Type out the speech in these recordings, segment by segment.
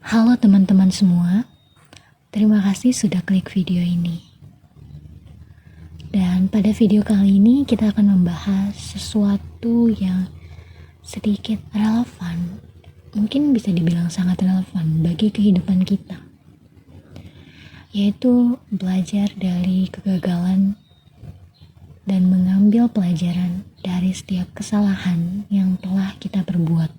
Halo teman-teman semua, terima kasih sudah klik video ini. Dan pada video kali ini kita akan membahas sesuatu yang sedikit relevan, mungkin bisa dibilang sangat relevan bagi kehidupan kita, yaitu belajar dari kegagalan dan mengambil pelajaran dari setiap kesalahan yang telah kita perbuat.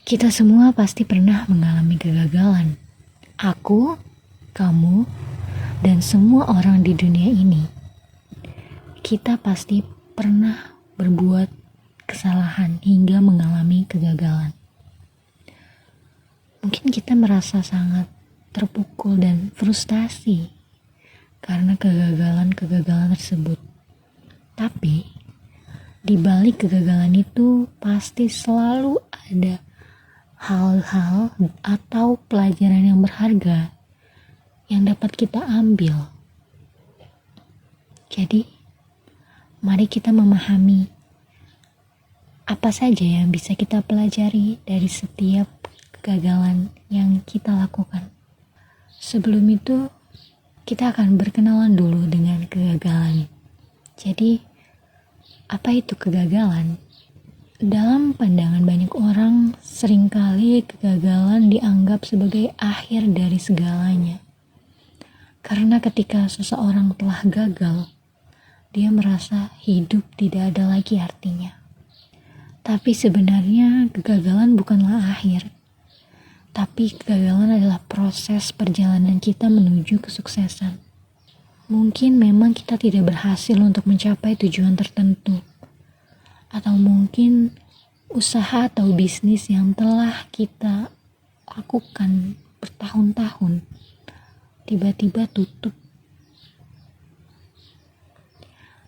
Kita semua pasti pernah mengalami kegagalan. Aku, kamu, dan semua orang di dunia ini. Kita pasti pernah berbuat kesalahan hingga mengalami kegagalan. Mungkin kita merasa sangat terpukul dan frustasi karena kegagalan-kegagalan tersebut. Tapi, di balik kegagalan itu pasti selalu ada hal-hal atau pelajaran yang berharga yang dapat kita ambil. Jadi, mari kita memahami apa saja yang bisa kita pelajari dari setiap kegagalan yang kita lakukan. Sebelum itu, kita akan berkenalan dulu dengan kegagalan. Jadi, apa itu kegagalan? Dalam pandangan banyak orang, seringkali kegagalan dianggap sebagai akhir dari segalanya. Karena ketika seseorang telah gagal, dia merasa hidup tidak ada lagi artinya. Tapi sebenarnya kegagalan bukanlah akhir. Tapi kegagalan adalah proses perjalanan kita menuju kesuksesan. Mungkin memang kita tidak berhasil untuk mencapai tujuan tertentu. Atau mungkin usaha atau bisnis yang telah kita lakukan bertahun-tahun tiba-tiba tutup.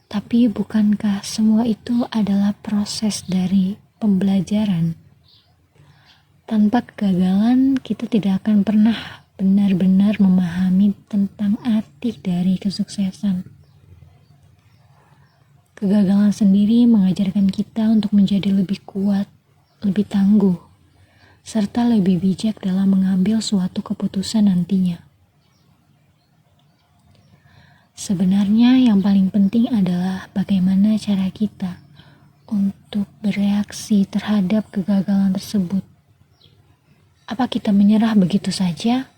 Tapi bukankah semua itu adalah proses dari pembelajaran? Tanpa kegagalan kita tidak akan pernah benar-benar memahami tentang arti dari kesuksesan. Kegagalan sendiri mengajarkan kita untuk menjadi lebih kuat, lebih tangguh, serta lebih bijak dalam mengambil suatu keputusan nantinya. Sebenarnya yang paling penting adalah bagaimana cara kita untuk bereaksi terhadap kegagalan tersebut. Apa kita menyerah begitu saja?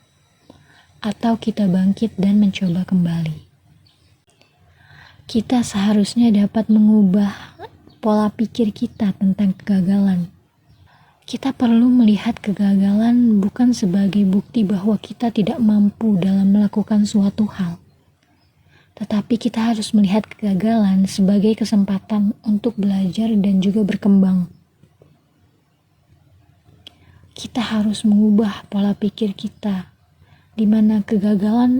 Atau kita bangkit dan mencoba kembali? Kita seharusnya dapat mengubah pola pikir kita tentang kegagalan. Kita perlu melihat kegagalan bukan sebagai bukti bahwa kita tidak mampu dalam melakukan suatu hal. Tetapi kita harus melihat kegagalan sebagai kesempatan untuk belajar dan juga berkembang. Kita harus mengubah pola pikir kita, di mana kegagalan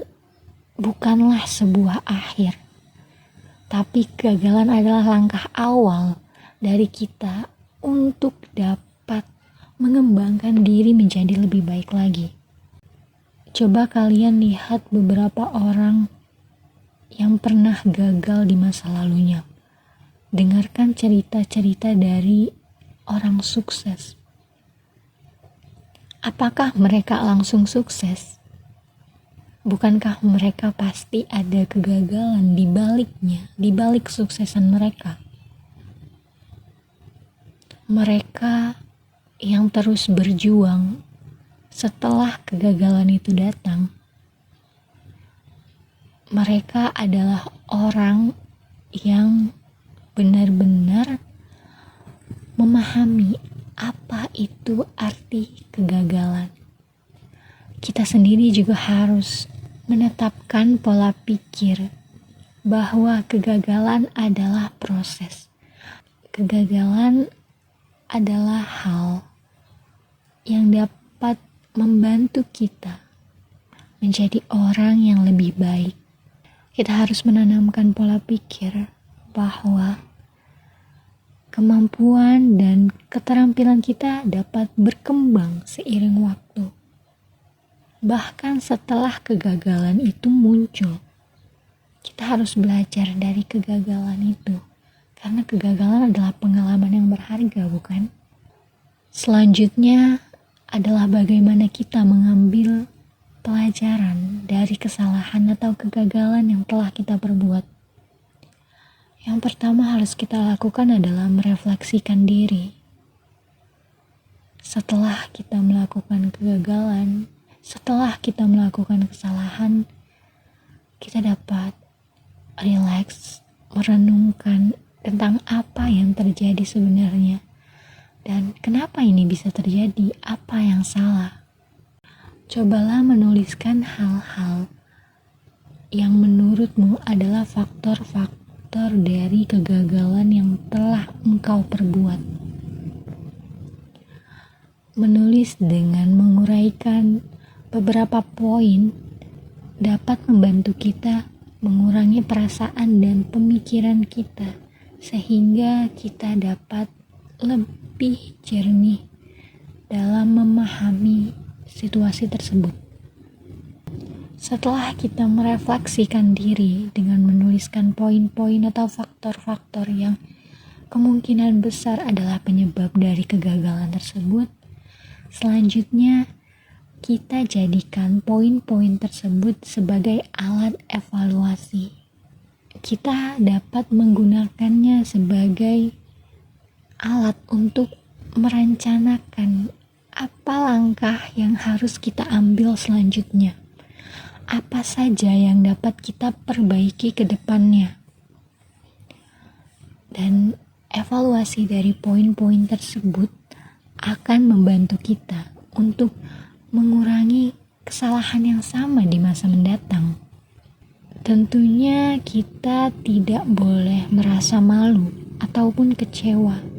bukanlah sebuah akhir. Tapi kegagalan adalah langkah awal dari kita untuk dapat mengembangkan diri menjadi lebih baik lagi. Coba kalian lihat beberapa orang yang pernah gagal di masa lalunya. Dengarkan cerita-cerita dari orang sukses. Apakah mereka langsung sukses? Bukankah mereka pasti ada kegagalan di baliknya, di balik kesuksesan mereka? Mereka yang terus berjuang setelah kegagalan itu datang. Mereka adalah orang yang benar-benar memahami apa itu arti kegagalan. Kita sendiri juga harus menetapkan pola pikir bahwa kegagalan adalah proses. Kegagalan adalah hal yang dapat membantu kita menjadi orang yang lebih baik. Kita harus menanamkan pola pikir bahwa kemampuan dan keterampilan kita dapat berkembang seiring waktu. Bahkan setelah kegagalan itu muncul, kita harus belajar dari kegagalan itu. Karena kegagalan adalah pengalaman yang berharga, bukan? Selanjutnya adalah bagaimana kita mengambil pelajaran dari kesalahan atau kegagalan yang telah kita perbuat. Yang pertama harus kita lakukan adalah merefleksikan diri. Setelah kita melakukan kegagalan, setelah kita melakukan kesalahan, kita dapat rileks, merenungkan tentang apa yang terjadi sebenarnya dan kenapa ini bisa terjadi, apa yang salah. Cobalah menuliskan hal-hal yang menurutmu adalah faktor-faktor dari kegagalan yang telah engkau perbuat. Menulis dengan menguraikan beberapa poin dapat membantu kita mengurangi perasaan dan pemikiran kita sehingga kita dapat lebih jernih dalam memahami situasi tersebut. Setelah kita merefleksikan diri dengan menuliskan poin-poin atau faktor-faktor yang kemungkinan besar adalah penyebab dari kegagalan tersebut, selanjutnya kita jadikan poin-poin tersebut sebagai alat evaluasi. Kita dapat menggunakannya sebagai alat untuk merencanakan apa langkah yang harus kita ambil selanjutnya. Apa saja yang dapat kita perbaiki ke depannya. Dan evaluasi dari poin-poin tersebut akan membantu kita untuk mengurangi kesalahan yang sama di masa mendatang. Tentunya kita tidak boleh merasa malu ataupun kecewa.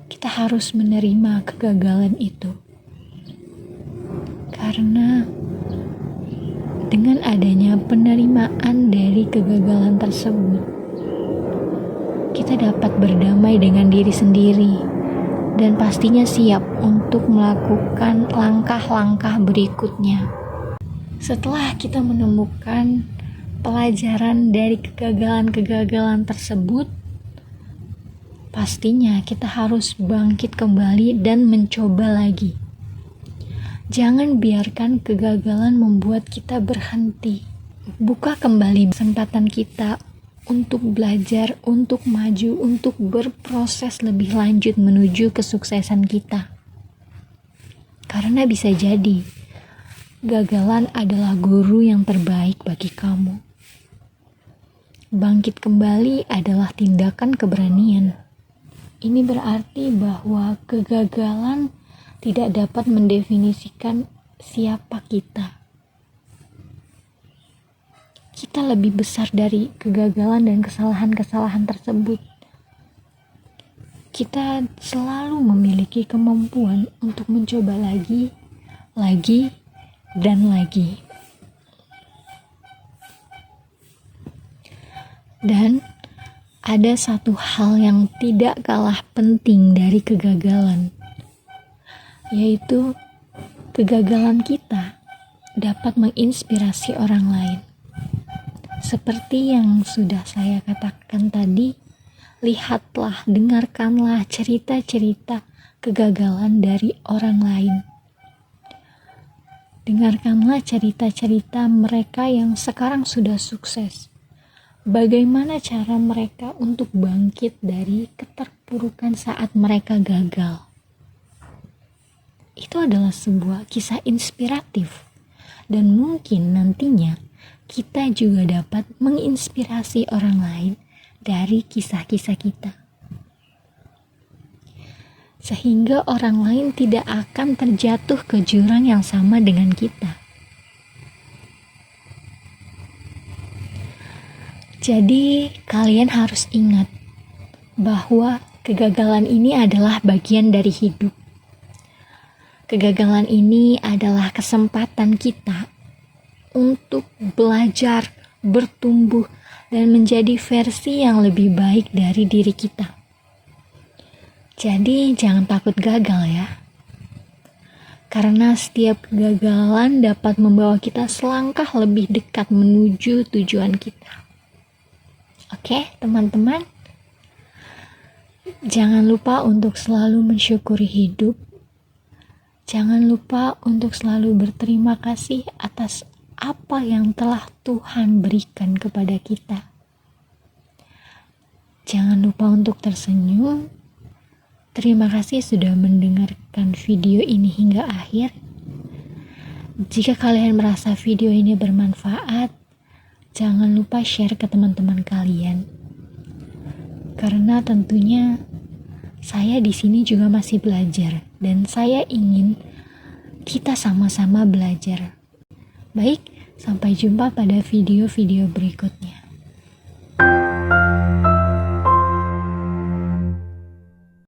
Kita harus menerima kegagalan itu. Karena dengan adanya penerimaan dari kegagalan tersebut, kita dapat berdamai dengan diri sendiri dan pastinya siap untuk melakukan langkah-langkah berikutnya. Setelah kita menemukan pelajaran dari kegagalan-kegagalan tersebut, pastinya kita harus bangkit kembali dan mencoba lagi. Jangan biarkan kegagalan membuat kita berhenti. Buka kembali kesempatan kita untuk belajar, untuk maju, untuk berproses lebih lanjut menuju kesuksesan kita. Karena bisa jadi, gagalan adalah guru yang terbaik bagi kamu. Bangkit kembali adalah tindakan keberanian. Ini berarti bahwa kegagalan tidak dapat mendefinisikan siapa kita. Kita lebih besar dari kegagalan dan kesalahan-kesalahan tersebut. Kita selalu memiliki kemampuan untuk mencoba lagi, dan lagi. Dan ada satu hal yang tidak kalah penting dari kegagalan, yaitu kegagalan kita dapat menginspirasi orang lain. Seperti yang sudah saya katakan tadi, lihatlah, dengarkanlah cerita-cerita kegagalan dari orang lain. Dengarkanlah cerita-cerita mereka yang sekarang sudah sukses. Bagaimana cara mereka untuk bangkit dari keterpurukan saat mereka gagal. Itu adalah sebuah kisah inspiratif. Dan mungkin nantinya kita juga dapat menginspirasi orang lain dari kisah-kisah kita. Sehingga orang lain tidak akan terjatuh ke jurang yang sama dengan kita. Jadi kalian harus ingat bahwa kegagalan ini adalah bagian dari hidup. Kegagalan ini adalah kesempatan kita untuk belajar, bertumbuh, dan menjadi versi yang lebih baik dari diri kita. Jadi jangan takut gagal ya. Karena setiap kegagalan dapat membawa kita selangkah lebih dekat menuju tujuan kita. Oke, teman-teman. Jangan lupa untuk selalu mensyukuri hidup Jangan lupa untuk selalu berterima kasih atas apa yang telah Tuhan berikan kepada kita. Jangan lupa untuk tersenyum. Terima kasih sudah mendengarkan video ini hingga akhir. Jika kalian merasa video ini bermanfaat, jangan lupa share ke teman-teman kalian. Karena tentunya saya di sini juga masih belajar dan saya ingin kita sama-sama belajar. Baik, sampai jumpa pada video-video berikutnya.